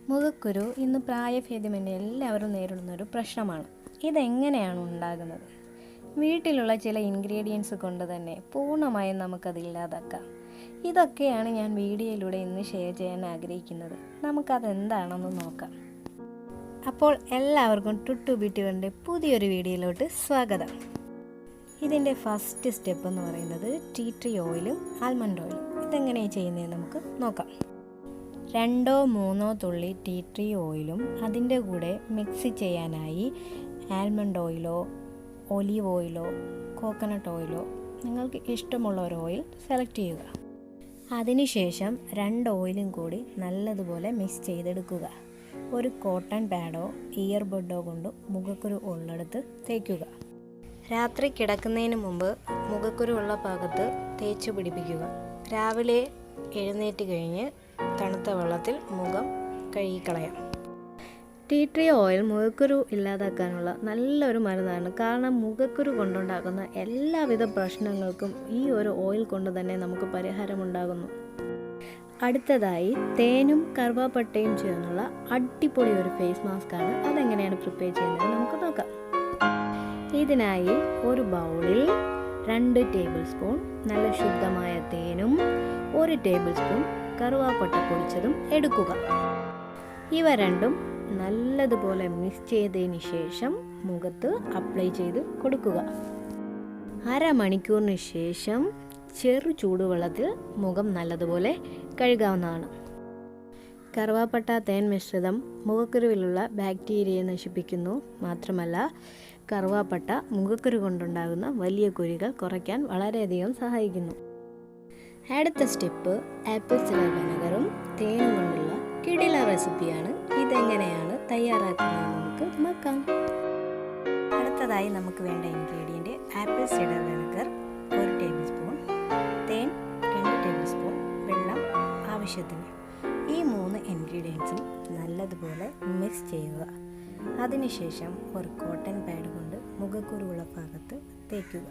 മുഖക്കുരു ഇന്ന് പ്രായഭേദമന്യേ എല്ലാവരും നേരിടുന്നൊരു പ്രശ്നമാണ്. ഇതെങ്ങനെയാണ് ഉണ്ടാകുന്നത്? വീട്ടിലുള്ള ചില ഇൻഗ്രീഡിയൻസ് കൊണ്ട് തന്നെ പൂർണ്ണമായും നമുക്കത് ഇല്ലാതാക്കാം. ഇതൊക്കെയാണ് ഞാൻ വീഡിയോയിലൂടെ ഇന്ന് ഷെയർ ചെയ്യാൻ ആഗ്രഹിക്കുന്നത്. നമുക്കതെന്താണെന്ന് നോക്കാം. അപ്പോൾ എല്ലാവർക്കും ടുട്ടു ബ്യൂട്ടിവേൾഡിൻ്റെ പുതിയൊരു വീഡിയോയിലോട്ട് സ്വാഗതം. ഇതിൻ്റെ ഫസ്റ്റ് സ്റ്റെപ്പ് എന്ന് പറയുന്നത് ടീ ട്രീ ഓയിലും ആൽമണ്ട് ഓയിലും. ഇതെങ്ങനെയാണ് ചെയ്യുന്നതെന്ന് നമുക്ക് നോക്കാം. 2-3 തുള്ളി ടീ ട്രീ ഓയിലും അതിൻ്റെ കൂടെ മിക്സ് ചെയ്യാനായി ആൽമണ്ട് ഓയിലോ ഒലീവ് ഓയിലോ കോക്കനട്ട് ഓയിലോ നിങ്ങൾക്ക് ഇഷ്ടമുള്ള ഒരു ഓയിൽ സെലക്ട് ചെയ്യുക. അതിനുശേഷം 2 ഓയിലും കൂടി നല്ലതുപോലെ മിക്സ് ചെയ്തെടുക്കുക. ഒരു കോട്ടൺ പാഡോ ഇയർബഡോ കൊണ്ട് മുഖക്കുരു ഉള്ളിടത്ത് തേക്കുക. രാത്രി കിടക്കുന്നതിന് മുമ്പ് മുഖക്കുരു ഉള്ള ഭാഗത്ത് തേച്ച് പിടിപ്പിക്കുക. രാവിലെ എഴുന്നേറ്റ് കഴിഞ്ഞ് തണുത്ത വെള്ളത്തിൽ മുഖം കഴുകിക്കളയാം. ടീ ട്രീ ഓയിൽ മുഖക്കുരു ഇല്ലാതാക്കാനുള്ള നല്ലൊരു മരുന്നാണ്. കാരണം മുഖക്കുരു കൊണ്ടുണ്ടാകുന്ന എല്ലാവിധ പ്രശ്നങ്ങൾക്കും ഈ ഒരു ഓയിൽ കൊണ്ട് തന്നെ നമുക്ക് പരിഹാരമുണ്ടാകുന്നു. അടുത്തതായി തേനും കറുവാപ്പട്ടയും ചേർന്നുള്ള അടിപൊളി ഒരു ഫേസ് മാസ്കാണ്. അതെങ്ങനെയാണ് പ്രിപ്പയർ ചെയ്യുന്നത് നമുക്ക് നോക്കാം. ഇതിനായി ഒരു ബൗളിൽ 2 ടേബിൾ സ്പൂൺ നല്ല ശുദ്ധമായ തേനും 1 ടേബിൾ സ്പൂൺ കറുവാപ്പട്ട പൊടിച്ചതും എടുക്കുക. ഇവ രണ്ടും നല്ലതുപോലെ മിക്സ് ചെയ്തതിന് ശേഷം മുഖത്ത് അപ്ലൈ ചെയ്ത് കൊടുക്കുക. അരമണിക്കൂറിന് ശേഷം ചെറു ചൂടുവെള്ളത്തിൽ മുഖം നല്ലതുപോലെ കഴുകാവുന്നതാണ്. കറുവാപ്പട്ട തേൻ മിശ്രിതം മുഖക്കുരുവിലുള്ള ബാക്ടീരിയയെ നശിപ്പിക്കുന്നു. മാത്രമല്ല കറുവാപ്പട്ട മുഖക്കുരു കൊണ്ടുണ്ടാകുന്ന വലിയ കുരുകൾ കുറയ്ക്കാൻ വളരെയധികം സഹായിക്കുന്നു. അടുത്ത സ്റ്റെപ്പ് ആപ്പിൾ സിഡർ വിനെഗറും തേനും കൊണ്ടുള്ള കിടില റെസിപ്പിയാണ്. ഇതെങ്ങനെയാണ് തയ്യാറാക്കുന്നത് നമുക്ക് നോക്കാം. അടുത്തതായി നമുക്ക് വേണ്ട ingredient apple cider vinegar 1 table spoon, തേൻ 2 ടേബിൾ സ്പൂൺ, വെള്ളം ആവശ്യത്തിന്. ഈ 3 ഇൻഗ്രീഡിയൻസും നല്ലതുപോലെ മിക്സ് ചെയ്യുക. അതിനുശേഷം ഒരു കോട്ടൺ പാഡ് കൊണ്ട് മുഖക്കുരുവുള്ള ഭാഗത്ത് തേക്കുക.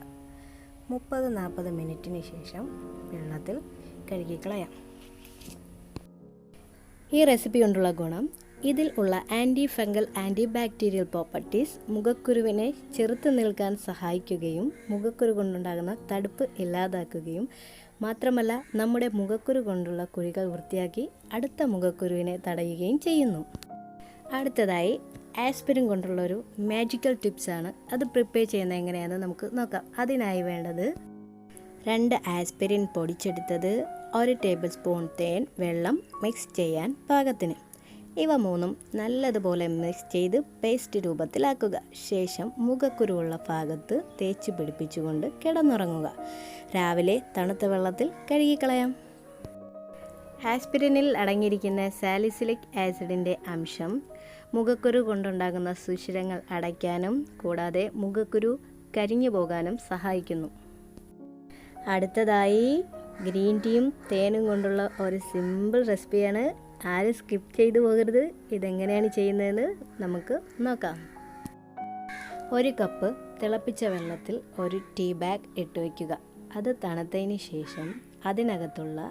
30-40 മിനിറ്റിന് ശേഷം വെള്ളത്തിൽ കഴുകിക്കളയാം. ഈ റെസിപ്പി കൊണ്ടുള്ള ഗുണം, ഇതിൽ ഉള്ള anti fungal anti bacterial properties മുഖക്കുരുവിനെ ചെറുത്ത് നിൽക്കാൻ സഹായിക്കുകയും മുഖക്കുരു കൊണ്ടുണ്ടാകുന്ന തടുപ്പ് ഇല്ലാതാക്കുകയും മാത്രമല്ല നമ്മുടെ മുഖക്കുരു കൊണ്ടുള്ള കുഴികൾ വൃത്തിയാക്കി അടുത്ത മുഖക്കുരുവിനെ തടയുകയും ചെയ്യുന്നു. അടുത്തതായി ആസ്പിരിൻ കൊണ്ടുള്ളൊരു മാജിക്കൽ ടിപ്സാണ്. അത് പ്രിപ്പയർ ചെയ്യുന്നത് എങ്ങനെയാണെന്ന് നമുക്ക് നോക്കാം. അതിനായി വേണ്ടത് 2 ആസ്പിരിൻ പൊടിച്ചെടുത്തത്, 1 ടേബിൾ സ്പൂൺ തേൻ, വെള്ളം മിക്സ് ചെയ്യാൻ പാകത്തിന്. ഇവ 3ഉം നല്ലതുപോലെ മിക്സ് ചെയ്ത് പേസ്റ്റ് രൂപത്തിലാക്കുക. ശേഷം മുഖക്കുരുവുള്ള ഭാഗത്ത് തേച്ച് പിടിപ്പിച്ചുകൊണ്ട് കിടന്നുറങ്ങുക. രാവിലെ തണുത്ത വെള്ളത്തിൽ കഴുകിക്കളയാം. ആസ്പിരിനിൽ അടങ്ങിയിരിക്കുന്ന സാലിസിലിക് ആസിഡിൻ്റെ അംശം മുഖക്കുരു കൊണ്ടുണ്ടാകുന്ന സുഷിരങ്ങൾ അടയ്ക്കാനും കൂടാതെ മുഖക്കുരു കരിഞ്ഞു പോകാനും സഹായിക്കുന്നു. അടുത്തതായി ഗ്രീൻ ടീയും തേനും കൊണ്ടുള്ള ഒരു സിമ്പിൾ റെസിപ്പിയാണ്. ആരും സ്കിപ്പ് ചെയ്തു പോകരുത്. ഇതെങ്ങനെയാണ് ചെയ്യുന്നതെന്ന് നമുക്ക് നോക്കാം. 1 കപ്പ് തിളപ്പിച്ച വെള്ളത്തിൽ 1 ടീ ബാഗ് ഇട്ട് വയ്ക്കുക. അത് തണുത്തതിന് ശേഷം അതിനകത്തുള്ള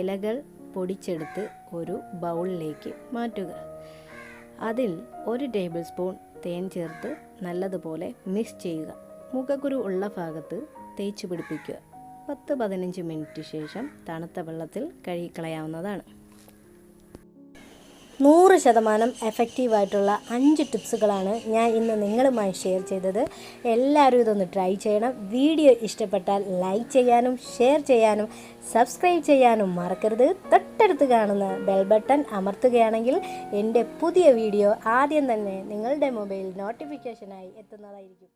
ഇലകൾ പൊടിച്ചെടുത്ത് ഒരു ബൗളിലേക്ക് മാറ്റുക. അതിൽ 1 ടേബിൾ സ്പൂൺ തേൻ ചേർത്ത് നല്ലതുപോലെ മിക്സ് ചെയ്യുക. മുഖക്കുരു ഉള്ള ഭാഗത്ത് തേച്ച് പിടിപ്പിക്കുക. 10-15 മിനിറ്റ് ശേഷം തണുത്ത വെള്ളത്തിൽ കഴുകിക്കളയാവുന്നതാണ്. 100% എഫക്റ്റീവായിട്ടുള്ള 5 ടിപ്സുകളാണ് ഞാൻ ഇന്ന് നിങ്ങളുമായി ഷെയർ ചെയ്തത്. എല്ലാവരും ഇതൊന്ന് ട്രൈ ചെയ്യണം. വീഡിയോ ഇഷ്ടപ്പെട്ടാൽ ലൈക്ക് ചെയ്യാനും ഷെയർ ചെയ്യാനും സബ്സ്ക്രൈബ് ചെയ്യാനും മറക്കരുത്. തൊട്ടടുത്ത് കാണുന്ന ബെൽ ബട്ടൺ അമർത്തുകയാണെങ്കിൽ എൻ്റെ പുതിയ വീഡിയോ ആദ്യം തന്നെ നിങ്ങളുടെ മൊബൈൽ നോട്ടിഫിക്കേഷനായി എത്തുന്നതായിരിക്കും.